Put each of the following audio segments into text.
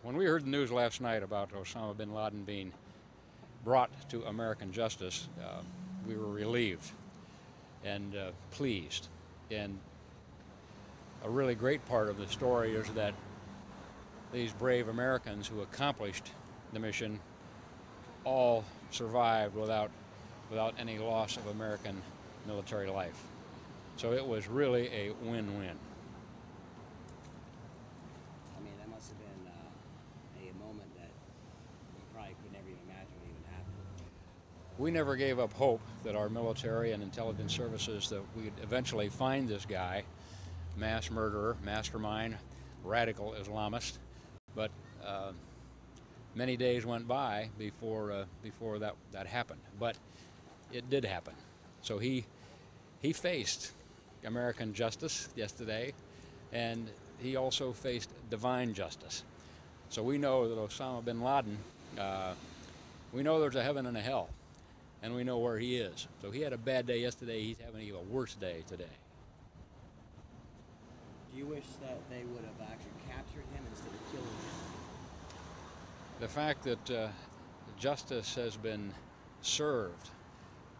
When we heard the news last night about Osama bin Laden being brought to American justice, we were relieved and pleased. And a really great part of the story is that these brave Americans who accomplished the mission all survived without any loss of American military life. So it was really a win-win. I mean, that must have been a moment that you probably could never even imagine would even happen. We never gave up hope that our military and intelligence services that we'd eventually find this guy, mass murderer, mastermind, radical Islamist. But many days went by before that happened. But it did happen. So he faced American justice yesterday, and he also faced divine justice. So we know that Osama bin Laden, we know there's a heaven and a hell, and we know where he is. So he had a bad day yesterday. He's having an even worse day today. Do you wish that they would have actually captured him instead of killing him? The fact that justice has been served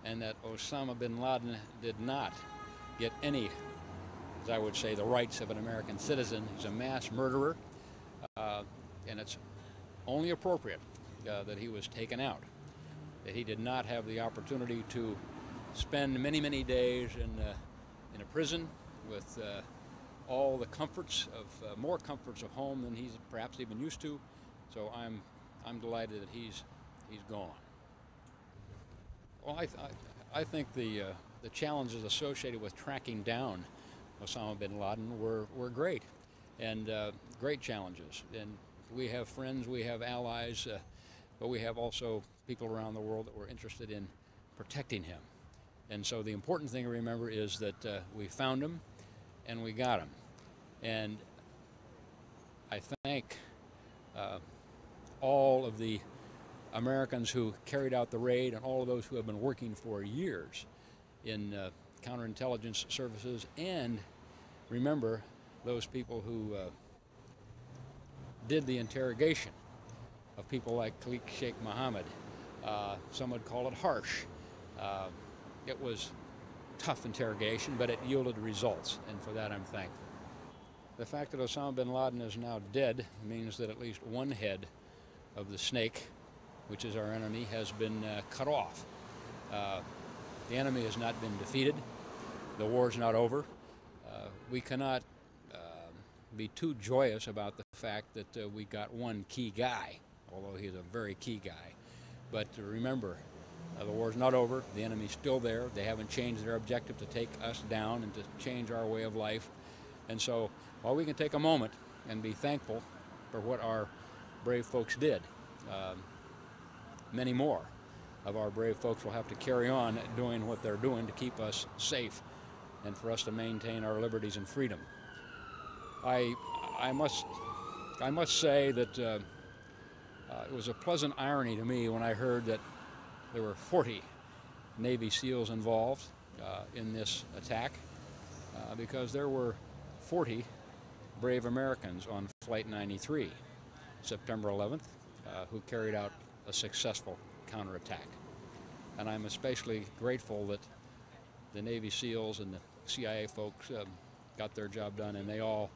and that Osama bin Laden did not get any, as I would say, the rights of an American citizen. He's a mass murderer, and it's only appropriate that he was taken out, that he did not have the opportunity to spend many, many days in a prison with all the comforts of more comforts of home than he's perhaps even used to. So I'm delighted that he's gone. Well, I think the challenges associated with tracking down Osama bin Laden were great, and great challenges. And we have friends, we have allies, but we have also people around the world that were interested in protecting him. And so the important thing to remember is that we found him and we got him. And I thank all of the Americans who carried out the raid and all of those who have been working for years in counterintelligence services, and remember those people who did the interrogation of people like Khalid Sheikh Mohammed. Some would call it harsh. It was tough interrogation, but it yielded results, and for that I'm thankful. The fact that Osama bin Laden is now dead means that at least one head of the snake, which is our enemy, has been cut off. The enemy has not been defeated. The war's not over. We cannot be too joyous about the fact that we got one key guy, although he's a very key guy. But remember, the war's not over. The enemy's still there. They haven't changed their objective to take us down and to change our way of life. And so while we can take a moment and be thankful for what our brave folks did, many more of our brave folks will have to carry on doing what they're doing to keep us safe and for us to maintain our liberties and freedom. I must say that it was a pleasant irony to me when I heard that there were 40 Navy SEALs involved in this attack, because there were 40 brave Americans on Flight 93, September 11th, who carried out a successful counterattack. And I'm especially grateful that the Navy SEALs and the CIA folks got their job done, and they all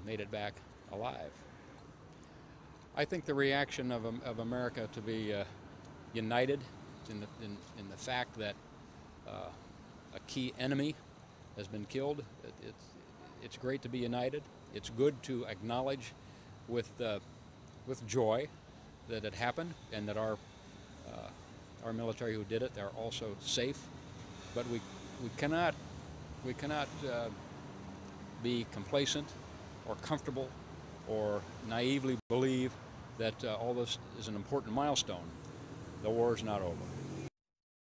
made it back alive. I think the reaction of America to be united in the fact that a key enemy has been killed. It's great to be united. It's good to acknowledge with joy that it happened, and that our military who did it, they're also safe. But we cannot be complacent or comfortable or naively believe that all this is an important milestone. The war is not over.